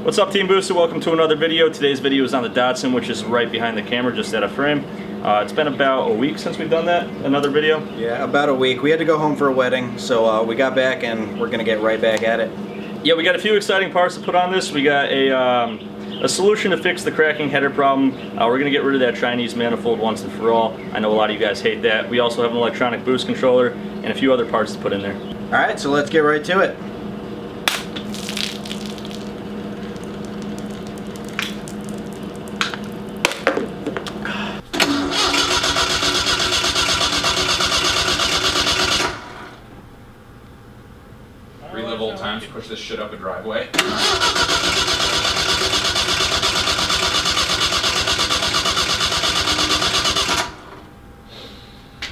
What's up, Team Boosted? Welcome to another video. Today's video is on the Datsun, which is right behind the camera, just out of frame. It's been about a week since we've done that, another video. Yeah, about a week. We had to go home for a wedding, so we got back and we're gonna get right back at it. Yeah, we got a few exciting parts to put on this. We got a solution to fix the cracking header problem. We're gonna get rid of that Chinese manifold once and for all. I know a lot of you guys hate that. We also have an electronic boost controller and a few other parts to put in there. All right, so let's get right to it. Relive old times, push this shit up a driveway.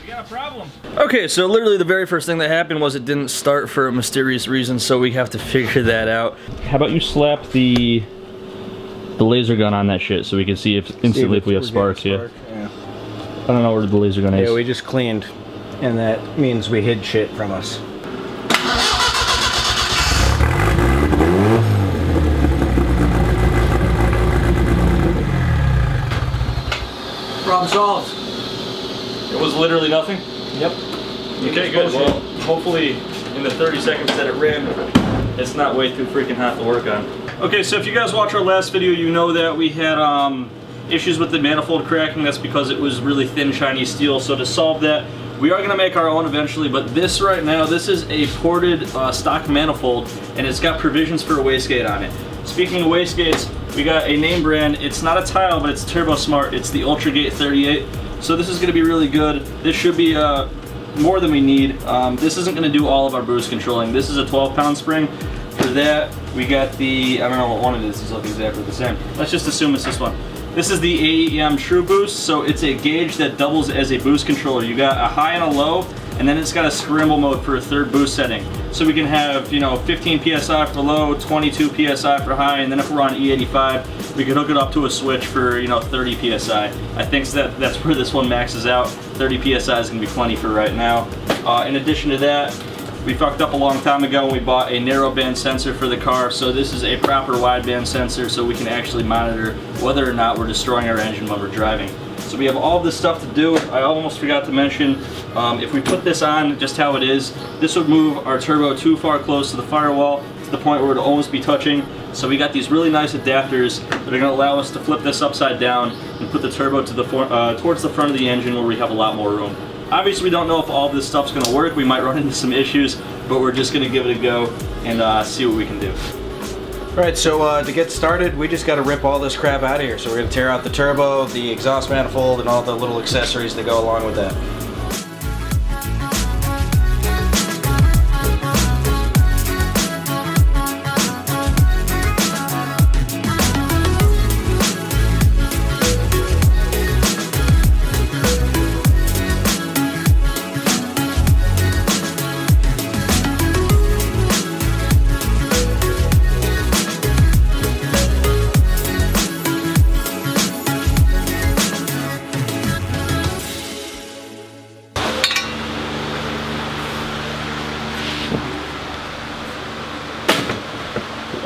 We got a problem. Okay, so literally the very first thing that happened was it didn't start for a mysterious reason, so we have to figure that out. How about you slap the laser gun on that shit so we can see if instantly if we have sparks, yeah. I don't know where the laser gun is. Yeah, we just cleaned, and that means we hid shit from us. Problem solved. It was literally nothing? Yep. Okay, good. Well, hopefully in the 30 seconds that it ran, it's not way too freaking hot to work on. Okay, so if you guys watch our last video, you know that we had issues with the manifold cracking. That's because it was really thin Chinese steel. So to solve that, we are gonna make our own eventually, but this right now, this is a ported stock manifold, and it's got provisions for a wastegate on it. Speaking of wastegates, we got a name brand. It's not a tile, but it's Turbo Smart. It's the UltraGate 38. So this is gonna be really good. This should be more than we need. This isn't gonna do all of our boost controlling. This is a 12-pound spring. For that, we got the, I don't know what one it is. These look exactly the same. Let's just assume it's this one. This is the AEM True Boost, so it's a gauge that doubles as a boost controller. You got a high and a low, and then it's got a scramble mode for a third boost setting. So we can have, you know, 15 PSI for low, 22 PSI for high, and then if we're on E85, we can hook it up to a switch for, you know, 30 PSI. I think that's where this one maxes out. 30 PSI is gonna be plenty for right now. In addition to that, we fucked up a long time ago when we bought a narrowband sensor for the car, so this is a proper wideband sensor so we can actually monitor whether or not we're destroying our engine when we're driving. So we have all this stuff to do. I almost forgot to mention, if we put this on just how it is, this would move our turbo too far close to the firewall to the point where it'll almost be touching. So we got these really nice adapters that are going to allow us to flip this upside down and put the turbo to the towards the front of the engine where we have a lot more room. Obviously, we don't know if all this stuff's going to work. We might run into some issues, but we're just going to give it a go and see what we can do. Alright, so to get started, we just got to rip all this crap out of here. So we're going to tear out the turbo, the exhaust manifold, and all the little accessories that go along with that.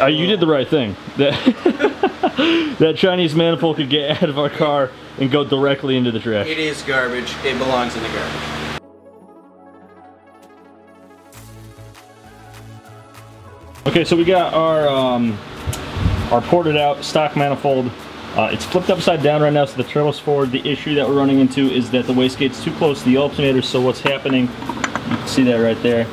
You did the right thing. That Chinese manifold could get out of our car and go directly into the trash. It is garbage. It belongs in the garbage. Okay, so we got our ported out stock manifold. It's flipped upside down right now, so the turbo's forward. The issue that we're running into is that the wastegate's too close to the alternator, so what's happening, you can see that right there.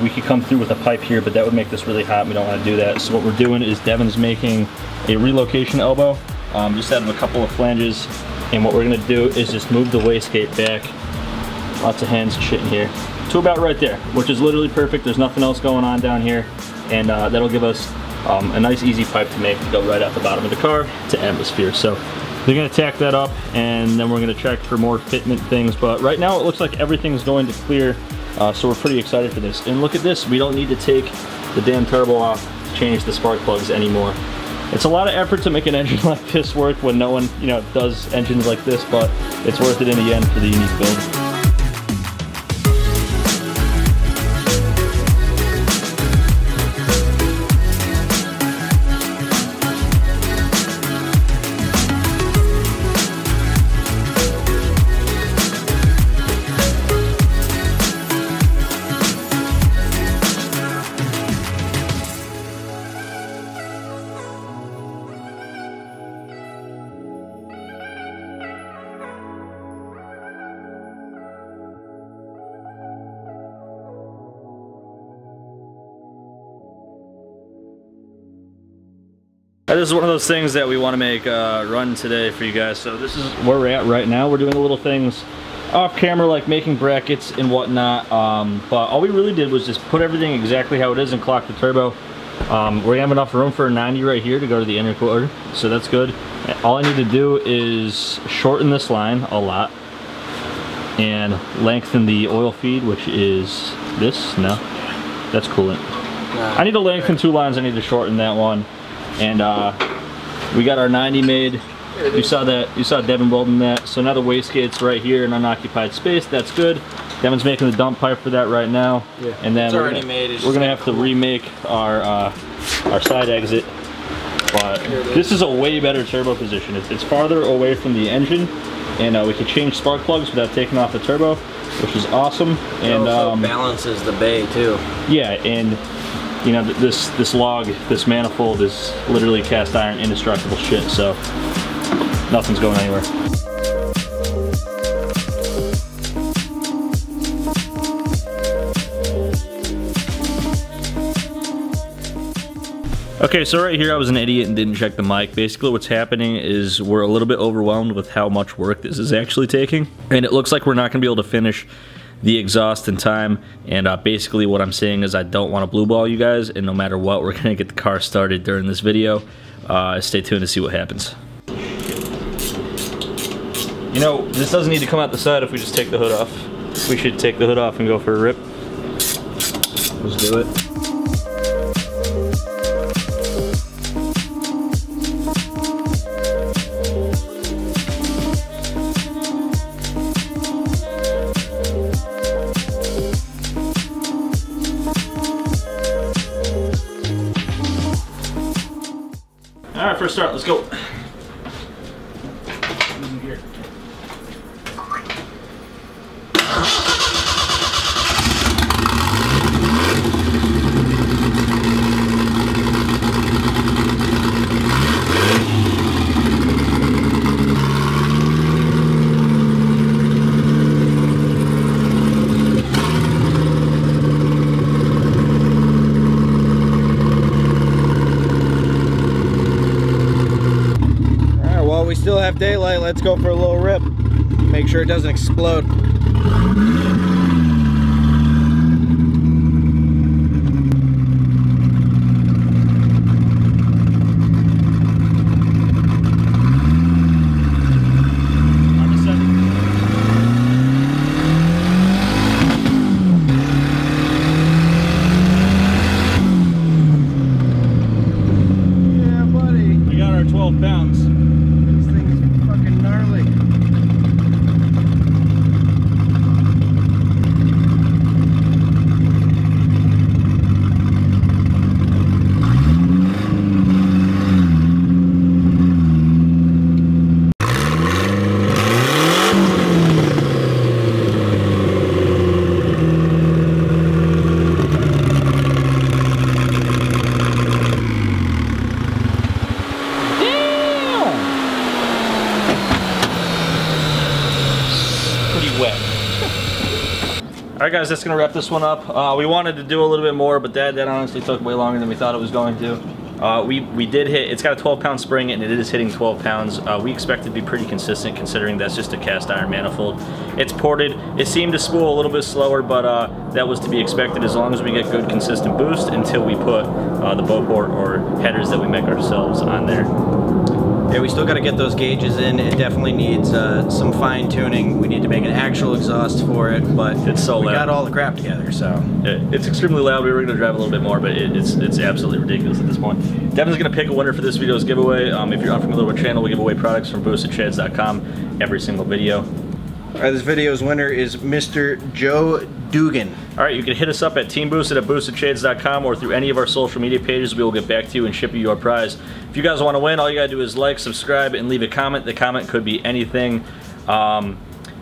We could come through with a pipe here, but that would make this really hot. We don't want to do that. So what we're doing is Devin's making a relocation elbow, just out of a couple of flanges. And what we're going to do is just move the wastegate back, lots of hands and shit in here, to about right there, which is literally perfect. There's nothing else going on down here. And that'll give us a nice easy pipe to make to go right out the bottom of the car to atmosphere. So they're going to tack that up, and then we're going to check for more fitment things. But right now it looks like everything's going to clear. So we're pretty excited for this. And look at this, we don't need to take the damn turbo off to change the spark plugs anymore. It's a lot of effort to make an engine like this work when no one, you know, does engines like this, but it's worth it in the end for the unique build. This is one of those things that we want to make run today for you guys. So this is where we're at right now. We're doing the little things off camera, like making brackets and whatnot. But all we really did was just put everything exactly how it is and clock the turbo. We have enough room for a 90 right here to go to the intercooler, so that's good. All I need to do is shorten this line a lot and lengthen the oil feed, which is this. No, that's coolant. I need to lengthen 2 lines. I need to shorten that one. And we got our 90 made. You saw that. You saw Devin welding that. So now the wastegate's right here in unoccupied space. That's good. Devin's making the dump pipe for that right now. Yeah. And then we're gonna have to remake our side exit. But this is a way better turbo position. It's farther away from the engine, and we can change spark plugs without taking off the turbo, which is awesome. And also balances the bay too. Yeah, and you know, this log, this manifold is literally cast iron indestructible shit, so nothing's going anywhere. Okay, so right here I was an idiot and didn't check the mic. Basically what's happening is we're a little bit overwhelmed with how much work this is actually taking, and it looks like we're not going to be able to finish the exhaust in time. And basically what I'm saying is I don't want to blue ball you guys, and no matter what, we're going to get the car started during this video. Stay tuned to see what happens. You know, this doesn't need to come out the side if we just take the hood off. We should take the hood off and go for a rip. Let's do it. Alright, first start, let's go. We still have daylight. Let's go for a little rip. Make sure it doesn't explode. Yeah, buddy. We got our 12 pounds. Alright guys, that's going to wrap this one up. We wanted to do a little bit more, but that honestly took way longer than we thought it was going to. We did hit, it's got a 12-pound spring and it is hitting 12 pounds. We expect it to be pretty consistent considering that's just a cast iron manifold. It's ported. It seemed to spool a little bit slower, but that was to be expected as long as we get good consistent boost until we put the bow port or headers that we make ourselves on there. Yeah, we still got to get those gauges in. It definitely needs some fine tuning. We need to make an actual exhaust for it, but it's so loud. We got all the crap together, so. It's extremely loud. We were going to drive a little bit more, but it's absolutely ridiculous at this point. Devin's going to pick a winner for this video's giveaway. If you're unfamiliar with our channel, we give away products from boostedsheds.com every single video. Alright, this video's winner is Mr. Joe Dugan. Alright, you can hit us up at Teamboosted at boostedshades.com or through any of our social media pages. We will get back to you and ship you your prize. If you guys want to win, all you gotta do is like, subscribe, and leave a comment. The comment could be anything.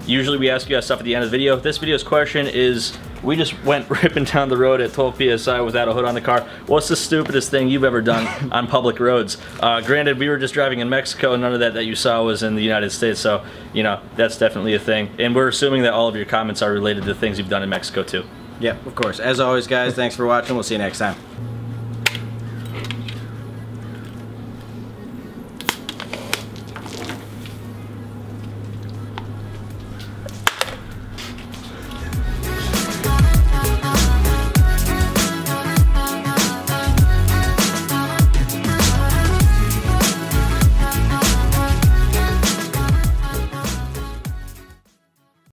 Usually we ask you guys stuff at the end of the video. This video's question is, we just went ripping down the road at 12 PSI without a hood on the car. What's the stupidest thing you've ever done on public roads? Granted, we were just driving in Mexico, and none of that you saw was in the United States, so, you know, that's definitely a thing. And we're assuming that all of your comments are related to things you've done in Mexico, too. Yep, of course. As always, guys, thanks for watching. We'll see you next time.